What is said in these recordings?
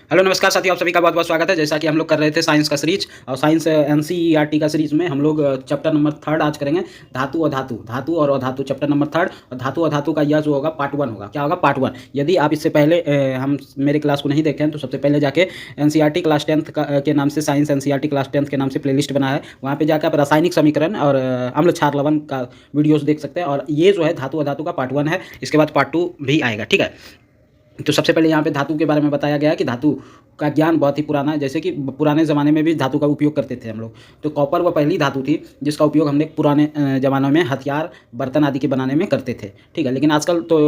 Hello नमस्कार साथियों, आप सभी का बहुत बहुत स्वागत है। जैसा कि हम लोग कर रहे थे साइंस का सीरीज और साइंस एनसीईआरटी का सीरीज में हम लोग चैप्टर नंबर 3 आज करेंगे। धातु और धातु, धातु और अधातु, चैप्टर नंबर 3। और धातु और धातु का यह जो होगा पार्ट 1 होगा। क्या होगा? पार्ट 1। यदि आप इससे पहले हम मेरे क्लास को नहीं देखे हैं तो सबसे पहले जाके एनसीईआरटी क्लास 10 के नाम से, साइंस एनसीईआरटी क्लास 10 के नाम से प्लेलिस्ट बना है, वहाँ पर जाकर आप रासायनिक समीकरण और अम्ल क्षार लवण का वीडियोज़ देख सकते हैं। और ये जो है धातु और धातु का पार्ट 1 है। इसके बाद पार्ट 2 भी आएगा। ठीक है, तो सबसे पहले यहाँ पे धातु के बारे में बताया गया है कि धातु का ज्ञान बहुत ही पुराना है। जैसे कि पुराने ज़माने में भी धातु का उपयोग करते थे हम लोग। तो कॉपर वह पहली धातु थी जिसका उपयोग हमने पुराने ज़मानों में हथियार, बर्तन आदि के बनाने में करते थे। ठीक है, लेकिन आजकल तो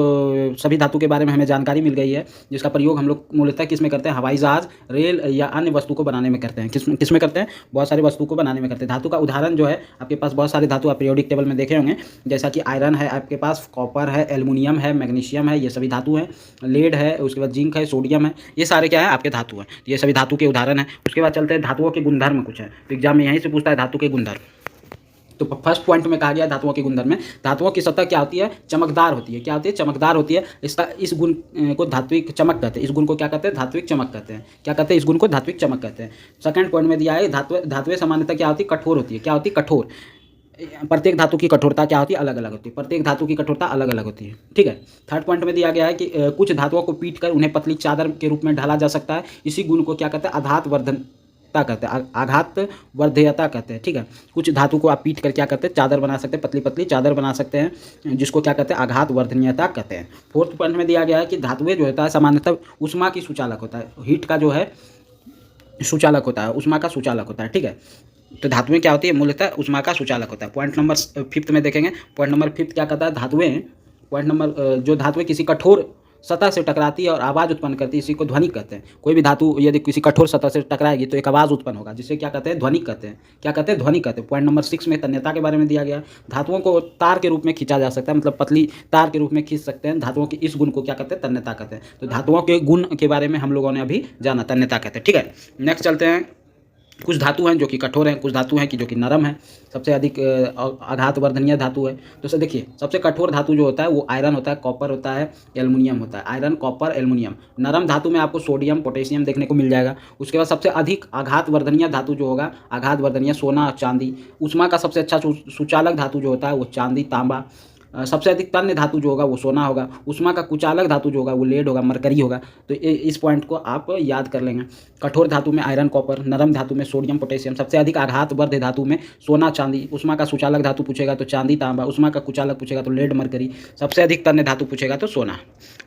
सभी धातु के बारे में हमें जानकारी मिल गई है, जिसका प्रयोग हम लोग मूलतः किस में करते हैं? हवाई जहाज़, रेल या अन्य वस्तु को बनाने में करते हैं। किस में करते हैं? बहुत सारी वस्तु को बनाने में करते हैं। धातु का उदाहरण जो है, आपके पास बहुत सारे धातु आप पीरियोडिक टेबल में देखे होंगे, जैसा कि आयरन है आपके पास, कॉपर है, एल्युमिनियम है, मैग्नीशियम है, ये सभी धातु हैं। लेड है, उसके बाद जिंक है, सोडियम है, ये सारे क्या है? आपके धातु हैं। ये सभी धातु के उदाहरण हैं। उसके बाद चलते हैं धातुओं के गुणधर्म कुछ है, तो एग्जाम में यहीं से पूछता है धातु के गुणधर्म। तो फर्स्ट पॉइंट में कहा गया धातुओं के गुणधर्म में, धातुओं की सतह क्या होती है? चमकदार होती है। क्या होती है? चमकदार होती है। इसका इस गुण को धात्विक चमक कहते हैं। इस गुण को क्या कहते हैं? धात्विक चमक कहते हैं। क्या कहते हैं? इस गुण को धात्विक चमक कहते हैं। सेकंड पॉइंट में दिया है धातुएं सामान्यतः क्या होती है? कठोर होती है। क्या होती है? कठोर। प्रत्येक धातु की कठोरता क्या होती है? अलग अलग होती है। प्रत्येक धातु की कठोरता अलग अलग होती है। ठीक है। थर्ड पॉइंट में दिया गया है कि कुछ धातुओं को पीट कर उन्हें पतली चादर के रूप में ढाला जा सकता है। इसी गुण को क्या कहते हैं? आघात वर्धनता कहते हैं। आघात वर्धयता कहते हैं। ठीक है, कुछ धातु को आप पीट कर क्या करते हैं? चादर बना सकते हैं, पतली पतली चादर बना सकते हैं, जिसको क्या कहते हैं? आघात वर्धनीयता कहते हैं। फोर्थ पॉइंट में दिया गया है कि धातुएं जो होता है सामान्यतः ऊष्मा की सुचालक होता है। हीट का जो है सुचालक होता है, ऊष्मा का सुचालक होता है। ठीक है, तो धातुएं क्या होती है? मूलतः ऊष्मा का सुचालक होता है। पॉइंट नंबर 5 में देखेंगे। पॉइंट नंबर 5 क्या कहता है? धातुएं, पॉइंट नंबर जो धातुएं किसी कठोर सतह से टकराती है और आवाज़ उत्पन्न करती है, इसी को ध्वनिक कहते हैं। कोई भी धातु यदि किसी कठोर सतह से टकराएगी तो एक आवाज़ उत्पन्न होगा, जिसे क्या कहते हैं? ध्वनिक कहते हैं। क्या कहते हैं? ध्वनिक कहते हैं। पॉइंट नंबर 6 में तन्यता के बारे में दिया गया। धातुओं को तार के रूप में खींचा जा सकता है, मतलब पतली तार के रूप में खींच सकते हैं। धातुओं के इस गुण को क्या कहते हैं? तन्यता कहते हैं। तो धातुओं के गुण के बारे में हम लोगों ने अभी जाना, तन्यता कहते हैं। ठीक है, नेक्स्ट चलते हैं। कुछ धातु हैं जो कि कठोर हैं, कुछ धातु हैं कि जो कि नरम है। सबसे अधिक आघात वर्धनीय धातु है। तो सर देखिए, सबसे कठोर धातु जो होता है वो आयरन होता है, कॉपर होता है, एल्युमिनियम होता है। Iron, copper, aluminium. नरम धातु में आपको सोडियम, पोटेशियम देखने को मिल जाएगा। उसके बाद सबसे अधिक आघात वर्धनीय धातु जो होगा, आघात वर्धनीय, सोना, चांदी। ऊष्मा का सबसे अच्छा सुचालक धातु जो होता है वो चांदी, तांबा। सबसे अधिक तन्य धातु जो होगा वो सोना होगा। ऊष्मा का कुचालक धातु जो होगा वो लेड होगा, मरकरी होगा। तो इस पॉइंट को आप याद कर लेंगे। कठोर धातु में आयरन, कॉपर, नरम धातु में सोडियम, पोटेशियम। सबसे अधिक आघात वर्ध धातु में सोना, चांदी। ऊष्मा का सुचालक धातु पूछेगा तो चांदी, तांबा। ऊष्मा का कुचालक पूछेगा तो लेड, मरकरी। सबसे अधिक तन्य धातु पूछेगा तो सोना।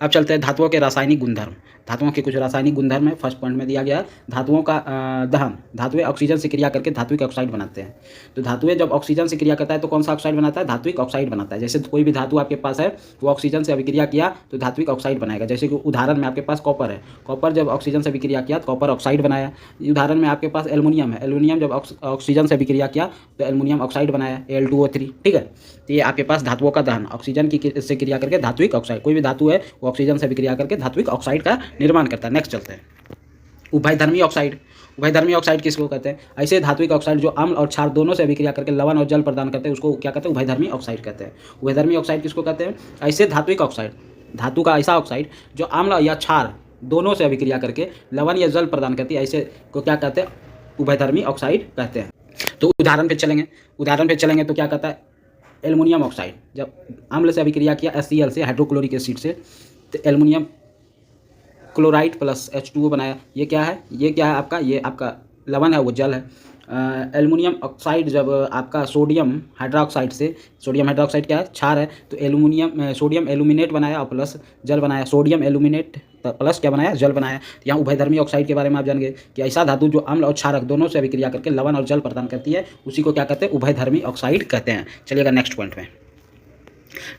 अब चलते हैं धातुओं के रासायनिक गुणधर्म। धातुओं के कुछ रासायनिक गुणधर्म है। फर्स्ट पॉइंट में दिया गया है धातुओं का दहन। धातुएं ऑक्सीजन से क्रिया करके धात्विक ऑक्साइड बनाते हैं। तो धातुएं जब ऑक्सीजन से क्रिया करता है तो कौन सा ऑक्साइड बनाता है? धात्विक ऑक्साइड बनाता है। जैसे कोई भी धातु आपके पास है वो ऑक्सीजन से अभिक्रिया किया तो धात्विक ऑक्साइड बनाएगा। जैसे कि उदाहरण में आपके पास कॉपर है, कॉपर जब ऑक्सीजन से अभिक्रिया किया तो कॉपर ऑक्साइड बनाया। उदाहरण में आपके पास एल्युमिनियम है, एल्युमिनियम जब ऑक्सीजन से अभिक्रिया किया तो एल्युमिनियम ऑक्साइड बनाया, Al2O3। ठीक है, तो ये आपके पास धातुओं का दहन, ऑक्सीजन की से क्रिया करके धात्विक ऑक्साइड। कोई भी धातु है वो ऑक्सीजन से अभिक्रिया करके धात्विक ऑक्साइड का निर्माण करता है। नेक्स्ट चलते हैं उभयधर्मी ऑक्साइड। उभयधर्मी ऑक्साइड किसको कहते हैं? ऐसे धात्विक ऑक्साइड जो अम्ल और क्षार दोनों से अभिक्रिया करके लवण और जल प्रदान करते हैं उसको क्या कहते हैं? उभयधर्मी ऑक्साइड कहते हैं। उभयधर्मी ऑक्साइड किसको कहते हैं? ऐसे धात्विक ऑक्साइड, धातु का ऐसा ऑक्साइड जो अम्ल या क्षार दोनों से अभिक्रिया करके लवण या जल प्रदान करती है, ऐसे को क्या कहते हैं? उभयधर्मी ऑक्साइड कहते हैं। तो उदाहरण पे चलेंगे तो क्या कहता है? एल्युमिनियम ऑक्साइड जब अम्ल से अभिक्रिया किया HCl से, हाइड्रोक्लोरिक एसिड से, तो एल्युमिनियम क्लोराइड प्लस H2O बनाया। ये क्या है? ये क्या है आपका? ये आपका लवण है, वो जल है। एल्युमिनियम ऑक्साइड जब आपका सोडियम हाइड्रोक्साइड से, सोडियम हाइड्रोक्साइड क्या है? क्षार है, तो सोडियम एल्यूमिनेट बनाया और प्लस जल बनाया। सोडियम एल्यूमिनेट प्लस क्या बनाया? जल बनाया। तो यहाँ उभयधर्मी ऑक्साइड के बारे में आप जान गए कि ऐसा धातु जो अम्ल और क्षारक दोनों से अभिक्रिया करके लवण और जल प्रदान करती है उसी को क्या कहते हैं? उभयधर्मी ऑक्साइड कहते हैं। चलिएगा नेक्स्ट पॉइंट में।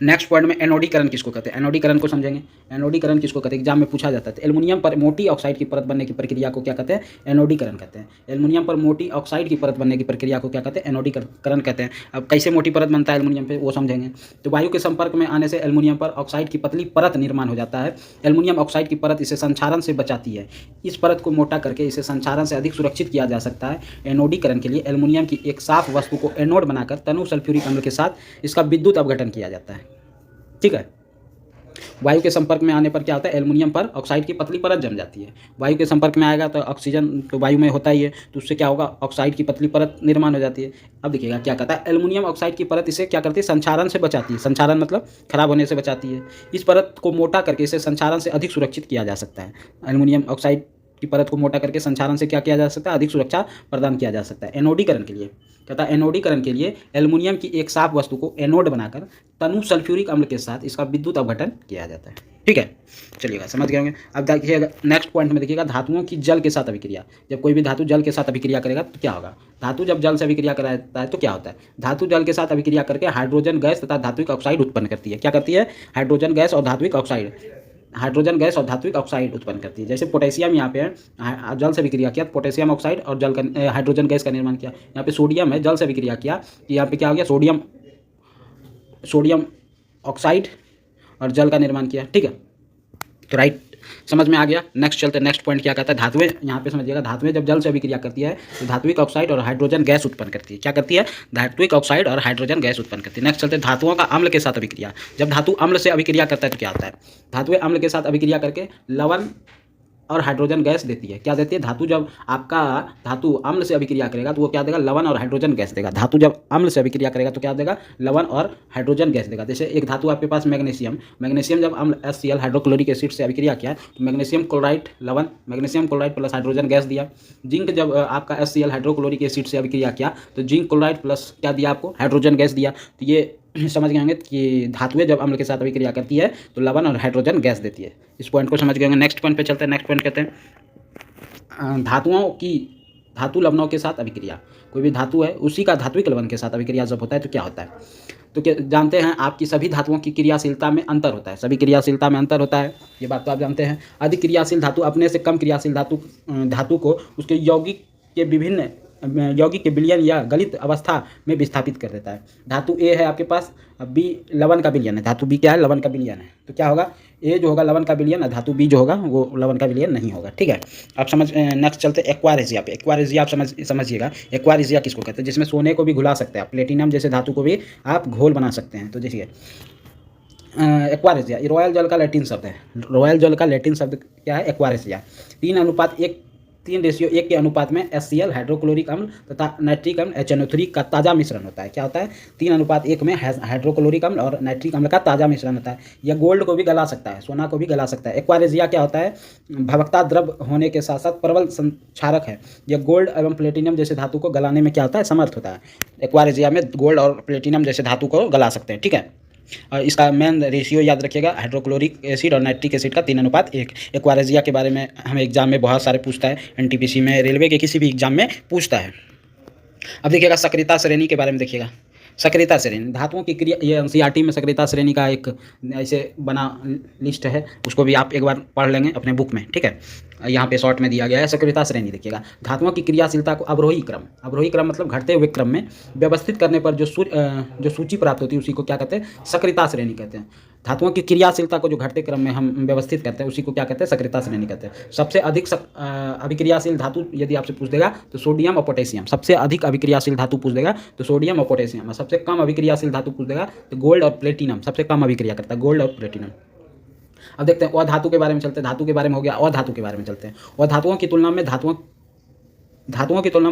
नेक्स्ट पॉइंट में एनोडीकरण किसको कहते हैं? एनोडीकरण को समझेंगे। एनोडीकरण किसको कहते हैं? एग्जाम में पूछा जाता है। एल्युमिनियम पर मोटी ऑक्साइड की परत बनने की प्रक्रिया को क्या कहते हैं? एनोडीकरण कहते हैं। एल्युमिनियम पर मोटी ऑक्साइड की परत बनने की प्रक्रिया को क्या कहते हैं? एनोडीकरण कहते हैं। अब कैसे मोटी परत बनता है एल्युमिनियम पे वो समझेंगे। तो वायु के संपर्क में आने से एल्युमिनियम पर ऑक्साइड की पतली परत निर्माण हो जाता है। एल्युमिनियम ऑक्साइड की परत इसे संक्षारण से बचाती है। इस परत को मोटा करके इसे संक्षारण से अधिक सुरक्षित किया जा सकता है। एनोडीकरण के लिए एल्युमिनियम की एक साफ वस्तु को एनोड बनाकर तनु सल्फ्यूरिक अम्ल के साथ इसका विद्युत अपघटन किया जाता है। ठीक है, वायु के संपर्क में आने पर क्या होता है, एल्युमिनियम पर ऑक्साइड की पतली परत जम जाती है। वायु के संपर्क में आएगा तो ऑक्सीजन तो वायु में होता ही है, तो उससे क्या होगा, ऑक्साइड की पतली परत निर्माण हो जाती है। अब देखिएगा क्या कहता है, एल्युमिनियम ऑक्साइड की परत इसे क्या करती है, संक्षारण से बचाती है। संक्षारण मतलब खराब होने से बचाती है। इस परत को मोटा करके इसे संक्षारण से अधिक सुरक्षित किया जा सकता है। एल्युमिनियम ऑक्साइड की परत को मोटा करके संक्षारण से क्या किया जा सकता है, अधिक सुरक्षा प्रदान किया जा सकता है। एनोडीकरण के लिए कहता है, एनोडीकरण के लिए एल्युमिनियम की एक साफ वस्तु को एनोड बनाकर तनु सल्फ्यूरिक अम्ल के साथ इसका विद्युत अपघटन किया जाता है। ठीक है, चलिएगा समझ गए होंगे। अब देखिएगा नेक्स्ट पॉइंट में, देखिएगा धातुओं की जल के साथ अभिक्रिया। जब कोई भी धातु जल के साथ अभिक्रिया करेगा तो क्या होगा, धातु जब जल से अभिक्रिया कराता है तो क्या होता है, धातु जल के साथ अभिक्रिया करके हाइड्रोजन गैस तथा धात्विक ऑक्साइड उत्पन्न करती है। क्या करती है, हाइड्रोजन गैस और धात्विक ऑक्साइड, हाइड्रोजन गैस और धात्विक ऑक्साइड उत्पन्न करती है। जैसे पोटेशियम यहाँ पे है, जल से विक्रिया किया, पोटेशियम ऑक्साइड और जल का हाइड्रोजन गैस का निर्माण किया। यहाँ पे सोडियम है, जल से विक्रिया किया, यहाँ पे क्या हो गया, सोडियम ऑक्साइड और जल का निर्माण किया। ठीक है, तो राइट, समझ में आ गया। नेक्स्ट चलते, नेक्स्ट पॉइंट क्या कहता है, धातुएं, यहाँ पे समझिएगा, धातुएं जब जल से अभिक्रिया करती है तो धात्विक ऑक्साइड और हाइड्रोजन गैस उत्पन्न करती है। क्या करती है, धात्विक ऑक्साइड और हाइड्रोजन गैस उत्पन्न करती है। नेक्स्ट चलते, धातुओं का अम्ल के साथ अभिक्रिया। जब धातु अम्ल से अभिक्रिया करता है तो क्या होता है, धातुएं अम्ल के साथ अभिक्रिया करके लवण और हाइड्रोजन गैस देती है। क्या देती है, धातु जब आपका धातु अम्ल से अभिक्रिया करेगा तो वो क्या देगा, लवण और हाइड्रोजन गैस देगा। धातु जब अम्ल से अभिक्रिया करेगा तो क्या देगा, लवण और हाइड्रोजन गैस देगा। जैसे एक धातु आपके पास मैग्नीशियम, मैग्नीशियम जब अम्ल HCl हाइड्रोक्लोरिक एसिड से अभिक्रिया किया तो मैग्नीशियम क्लोराइड लवण, magnesium chloride plus hydrogen gas दिया। जिंक जब आपका HCl हाइड्रोक्लोरिक एसिड से अभिक्रिया किया तो जिंक क्लोराइड प्लस क्या दिया आपको, हाइड्रोजन गैस दिया। तो ये समझ गए होंगे कि धातुएं जब अम्ल के साथ अभिक्रिया करती है तो लवण और हाइड्रोजन गैस देती है। इस पॉइंट को समझ गए होंगे। नेक्स्ट पॉइंट पे चलते हैं। नेक्स्ट पॉइंट कहते हैं धातुओं की धातु लवणों के साथ अभिक्रिया। कोई भी धातु है उसी का धात्विक लवण के साथ अभिक्रिया जब होता है तो क्या होता है, तो क्या जानते हैं आपकी सभी धातुओं की क्रियाशीलता में अंतर होता है। सभी क्रियाशीलता में अंतर होता है, ये बात तो आप जानते हैं। अधिक क्रियाशील धातु अपने से कम क्रियाशील धातु को उसके यौगिक के विलयन या गलित अवस्था में विस्थापित कर देता है। धातु ए है आपके पास, बी लवण का विलयन है, धातु बी क्या है, लवण का विलयन है। तो क्या होगा, ए जो होगा लवण का विलयन है, धातु बी जो होगा वो लवण का विलयन नहीं होगा। ठीक है, आप समझ। नेक्स्ट चलते एक्वारेजिया पे। एक्वारेजिया आप समझिएगा, एक्वारेजिया किसको कहते हैं, जिसमें सोने को भी घुला सकते हैं आप, प्लेटिनम जैसे धातु को भी आप घोल बना सकते हैं। तो देखिए एक्वारेजिया, रॉयल जल का लैटिन शब्द है। रॉयल जल का लैटिन शब्द क्या है, एक्वारेजिया। 3:1 के अनुपात में HCl हाइड्रोक्लोरिक अम्ल तथा नाइट्रिक अम्ल HNO3 का ताज़ा मिश्रण होता है। क्या होता है, 3:1 में हाइड्रोक्लोरिक अम्ल और नाइट्रिक अम्ल का ताज़ा मिश्रण होता है। यह गोल्ड को भी गला सकता है, सोना को भी गला सकता है। एक्वारेजिया क्या होता है, भवकता द्रव होने के साथ साथ प्रबल संक्षारक है। यह गोल्ड एवं प्लेटिनम जैसे धातु को गलाने में क्या होता है, समर्थ होता है। एक्वारेजिया में गोल्ड और प्लेटिनम जैसे धातु को गला सकते हैं। ठीक है, और इसका मेन रेशियो याद रखिएगा, हाइड्रोक्लोरिक एसिड और नाइट्रिक एसिड का 3:1। एक्वारेजिया के बारे में हमें एग्जाम में बहुत सारे पूछता है, NTPC में, रेलवे के किसी भी एग्जाम में पूछता है। अब देखिएगा सक्रियता श्रेणी के बारे में। देखिएगा सक्रियता श्रेणी, धातुओं की क्रिया, ये NCERT में सक्रियता श्रेणी का एक ऐसे बना लिस्ट है, उसको भी आप एक बार पढ़ लेंगे अपने बुक में। ठीक है, यहाँ पे शॉर्ट में दिया गया है सक्रियता श्रेणी। देखिएगा, धातुओं की क्रियाशीलता को अवरोही क्रम मतलब घटते हुए क्रम में व्यवस्थित करने पर जो सूची प्राप्त होती है उसी को क्या कहते हैं, सक्रियता श्रेणी कहते हैं। धातुओं की क्रियाशीलता को जो घटते क्रम में हम व्यवस्थित करते हैं उसी को क्या कहते हैं, सक्रियता श्रेणी कहते हैं। सबसे अधिक अभिक्रियाशील धातु यदि आपसे पूछ देगा तो सोडियम और पोटेशियम। सबसे अधिक अभिक्रियाशील धातु पूछ देगा तो सोडियम और पोटेशियम। सबसे कम अभिक्रियाशील धातु पूछ देगा तो गोल्ड और प्लेटिनम। सबसे कम अभिक्रिया करता है गोल्ड और प्लेटिनम। अब देखते हैं अधातु के बारे में चलते हैं। धातु के बारे में हो गया, अधातु के बारे में चलते हैं। अधातुओं की तुलना में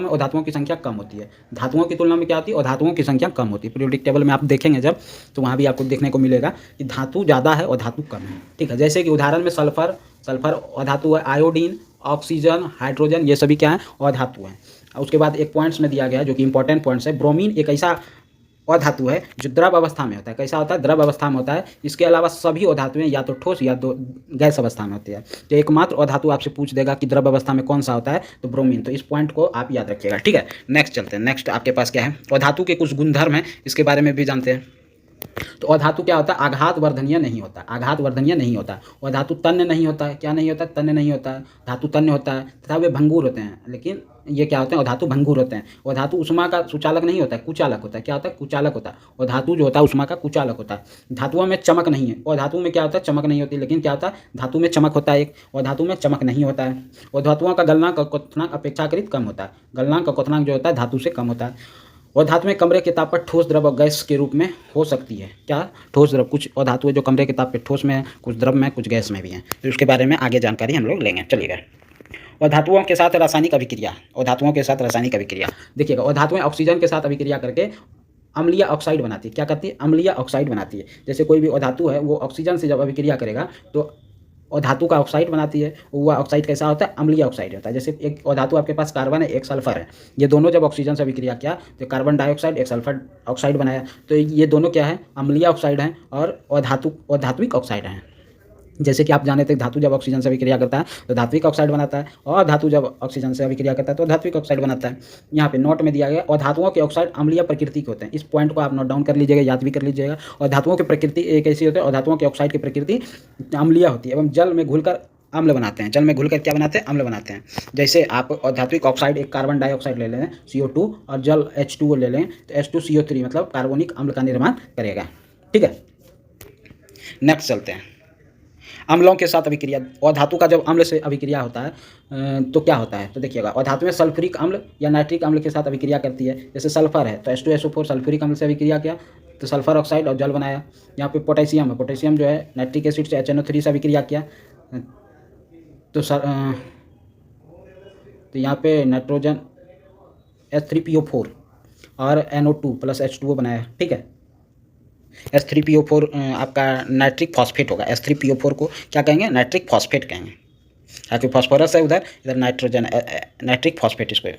अधातुओं की संख्या कम होती है। धातुओं की तुलना में क्या होती है, अधातुओं की संख्या कम होती है। पीरियोडिक टेबल में आप देखेंगे जब, तो वहाँ भी आपको देखने को मिलेगा कि धातु ज़्यादा है और धातु कम है। ठीक है, जैसे कि उदाहरण में सल्फर अधातु है, आयोडीन, ऑक्सीजन, हाइड्रोजन, ये सभी क्या है, अधातु हैं। उसके बाद एक पॉइंट्स में दिया गया है जो कि इंपॉर्टेंट पॉइंट्स है। ब्रोमीन एक ऐसा अधातु है जो द्रव अवस्था में होता है। कैसा होता है, द्रव अवस्था में होता है। इसके अलावा सभी अधातुएं या तो ठोस या तो गैस अवस्था में होती है। तो एकमात्र अधातु आपसे पूछ देगा कि द्रव अवस्था में कौन सा होता है, तो ब्रोमीन। तो इस पॉइंट को आप याद रखिएगा। ठीक है, नेक्स्ट चलते हैं। नेक्स्ट आपके पास क्या है, अधातु के कुछ गुणधर्म हैं, इसके बारे में भी जानते हैं। तो अधातु क्या होता है, आघात वर्धनीय नहीं होता। आघात वर्धनीय नहीं होता। अधातु तन्य नहीं होता है। क्या नहीं होता, तन्य नहीं होता है। धातु तन्य होता है तथा वे भंगुर होते हैं। लेकिन ये क्या होते हैं, अधातु भंगुर होते हैं। अधातु उष्मा का सुचालक नहीं होता है, कुचालक होता है। क्या होता है, कुचालक होता है। अधातु जो होता है उष्मा का कुचालक होता है। धातुओं में चमक नहीं है। अधातु में क्या होता है, चमक नहीं होती। लेकिन क्या होता है, धातु में चमक होता है एक, अधातु में चमक नहीं होता है। अधातुओं का गलनांक और क्वथनांक अपेक्षाकृत कम होता है। गलनांक और क्वथनांक जो होता है धातु से कम होता है। अधातुएं कमरे के ताप पर ठोस द्रव और गैस के रूप में हो सकती है। क्या? ठोस द्रव। कुछ अधातुएं जो कमरे के ताप पे ठोस में है, कुछ द्रव में, कुछ गैस में भी हैं। तो उसके बारे में आगे जानकारी हम लोग लेंगे। चलिएगा, और धातुओं के साथ रासायनिक अभिक्रिया। और धातुओं के साथ रासायनिक अभिक्रिया देखिएगा, और धातुएं ऑक्सीजन के साथ अभिक्रिया करके अम्लीय ऑक्साइड बनाती है। क्या करती है? अम्लीय ऑक्साइड बनाती है। जैसे कोई भी अधातु है वो ऑक्सीजन से जब अभिक्रिया करेगा तो अधातु का ऑक्साइड बनाती है। वो ऑक्साइड कैसा होता है? अम्लीय ऑक्साइड होता है। जैसे एक अधातु आपके पास कार्बन है, एक सल्फर है, ये दोनों जब ऑक्सीजन से अभिक्रिया किया तो कार्बन डाइऑक्साइड, एक सल्फर ऑक्साइड बनाया। तो ये दोनों क्या है? अम्लीय ऑक्साइड हैं और अधात्विक ऑक्साइड हैं। जैसे कि आप जाने थे, धातु जब ऑक्सीजन से अभिक्रिया करता है तो धात्विक ऑक्साइड बनाता है, और धातु जब ऑक्सीजन से अभिक्रिया करता है तो धात्विक ऑक्साइड बनाता है। यहाँ पे नोट में दिया गया, और धातुओं के ऑक्साइड अम्लीय प्रकृति के होते हैं। इस पॉइंट को आप नोट डाउन कर लीजिएगा, याद भी कर लीजिएगा। और धातुओं की प्रकृति एक ऐसी होती है, और धातुओं के ऑक्साइड की प्रकृति अम्लीय होती है एवं जल में घुलकर अम्ल बनाते हैं। जल में घुलकर क्या बनाते हैं? अम्ल बनाते हैं। जैसे आप धात्विक ऑक्साइड एक कार्बन डाइऑक्साइड ले लें CO2 और जल H2O ले लें तो H2CO3 मतलब कार्बोनिक अम्ल का निर्माण करेगा। ठीक है, नेक्स्ट चलते हैं। अम्लों के साथ अभिक्रिया। और धातु का जब अम्ल से अभिक्रिया होता है तो क्या होता है? तो देखिएगा, और धातु में सल्फ्यूरिक अम्ल या नाइट्रिक अम्ल के साथ अभिक्रिया करती है। जैसे सल्फर है तो H2SO4 सल्फ्यूरिक अम्ल से अभिक्रिया किया तो सल्फर ऑक्साइड और जल बनाया। यहाँ पे पोटेशियम है, पोटेशियम जो है नाइट्रिक एसिड से HNO3 से अभिक्रिया किया तो यहाँ पे नाइट्रोजन H3PO4 और NO2 प्लस H2O बनाया। ठीक है, H3PO4 आपका नाइट्रिक फॉस्फेट होगा। H3PO4 को क्या कहेंगे? नाइट्रिक फॉस्फेट कहेंगे, ताकि फॉस्फोरस है उधर, इधर नाइट्रोजन, नाइट्रिक फॉस्फेट इसको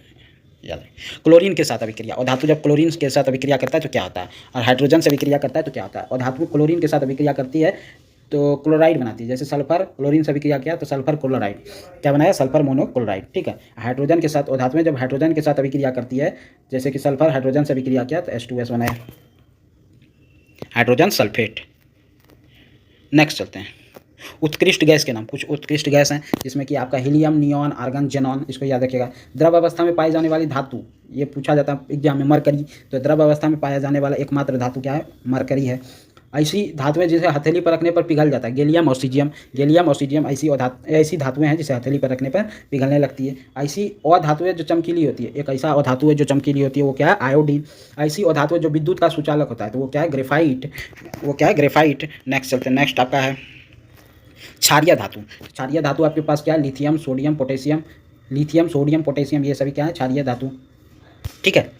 याद है। क्लोरीन के साथ अभिक्रिया। और धातु जब क्लोरीन के साथ अभिक्रिया करता है तो क्या होता है? और हाइड्रोजन से अभिक्रिया करता है तो क्या होता है? और धातु क्लोरीन के साथ अभिक्रिया करती है तो क्लोराइड बनाती है। जैसे सल्फर क्लोरीन से अभिक्रिया किया तो सल्फर क्लोराइड क्या बनाया? Sulphur monochloride. ठीक है, हाइड्रोजन के साथ, और धातु में जब हाइड्रोजन के साथ अभिक्रिया करती है, जैसे कि सल्फर हाइड्रोजन से अभिक्रिया किया तो H2S बनाया, हाइड्रोजन सल्फेट। नेक्स्ट चलते हैं, उत्कृष्ट गैस के नाम। कुछ उत्कृष्ट गैस हैं जिसमें कि आपका हीलियम, नियॉन, आर्गन, जेनॉन, इसको याद रखिएगा। द्रव अवस्था में पाई जाने वाली धातु, ये पूछा जाता है एग्जाम में, मरकरी। तो द्रव अवस्था में पाया जाने वाला एकमात्र धातु क्या है? मरकरी है। ऐसी धातुएं जिसे हथेली पर रखने पर पिघल जाता है, गैलियम ऑक्सीजियम। गैलियम ऑक्सीजियम ऐसी धातुएं हैं जिसे हथेली पर रखने पर पिघलने लगती है। ऐसी अधातुएं जो चमकीली होती है, एक ऐसा अधातु है जो चमकीली होती है, वो क्या है? आयोडीन। ऐसी अधातु जो विद्युत का सुचालक होता है तो वो क्या है? ग्रेफाइट। वो क्या है? ग्रेफाइट। नेक्स्ट चलते हैं, नेक्स्ट आपका है क्षारीय धातु। क्षारीय धातु आपके पास क्या है? Lithium, sodium, potassium. Lithium, sodium, potassium, ये सभी क्या है? क्षारीय धातु। ठीक है,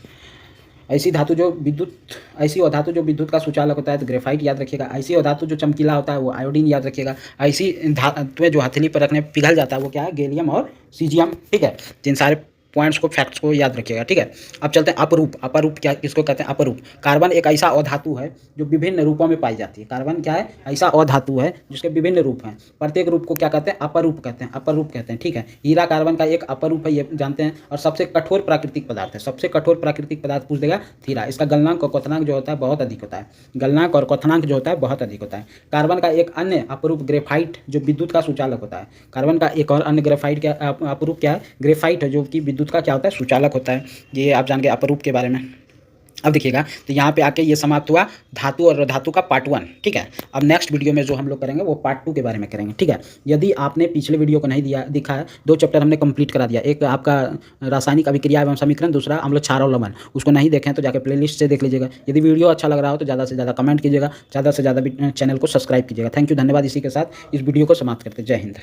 ऐसी अधातु जो विद्युत का सुचालक होता है तो ग्रेफाइट याद रखिएगा। ऐसी अधातु जो चमकीला होता है वो आयोडीन याद रखिएगा। ऐसी धातुएं जो हथेली पर रखने पिघल जाता है वो क्या है? गैलियम और सीजियम। ठीक है, जिन सारे पॉइंट्स को, फैक्ट्स को याद रखिएगा। ठीक है, अब चलते हैं अपरूप। अपरूप क्या, किसको कहते हैं? अपरूप। कार्बन एक ऐसा अधातु है जो विभिन्न रूपों में पाई जाती है। कार्बन क्या है? ऐसा अधातु है जिसके विभिन्न रूप हैं। प्रत्येक रूप को क्या कहते हैं? अपरूप कहते हैं। अपरूप कहते हैं। ठीक है, हीरा कार्बन का एक अपरूप है, ये जानते हैं। और सबसे कठोर प्राकृतिक पदार्थ है। सबसे कठोर प्राकृतिक पदार्थ पूछ देगा हीरा। इसका गलनांक और क्वथनांक जो होता है बहुत अधिक होता है। गलनांक और क्वथनांक जो होता है बहुत अधिक होता है। कार्बन का एक अन्य अपरूप ग्रेफाइट जो विद्युत का सुचालक होता है। कार्बन का एक और अन्य ग्रेफाइट क्या अपरूप क्या है? ग्रेफाइट है, जो कि विद्युत का क्या होता है? सुचालक होता है। ये आप जान गए अपरूप के बारे में। अब देखिएगा, तो यहाँ पे आके ये समाप्त हुआ धातु और धातु का पार्ट 1। ठीक है, अब नेक्स्ट वीडियो में जो हम लोग करेंगे वो पार्ट 2 के बारे में करेंगे। ठीक है, यदि आपने पिछले वीडियो को नहीं देखा है, 2 चैप्टर हमने कंप्लीट करा दिया। एक आपका रासायनिक अभिक्रिया एवं समीकरण, दूसरा अम्ल, क्षार और लवण। उसको नहीं देखें तो जाकर प्लेलिस्ट से देख लीजिएगा। यदि वीडियो अच्छा लग रहा हो तो ज़्यादा से ज़्यादा कमेंट कीजिएगा, ज़्यादा से ज़्यादा चैनल को सब्सक्राइब कीजिएगा। थैंक यू, धन्यवाद। इसी के साथ इस वीडियो को समाप्त करते। जय हिंद।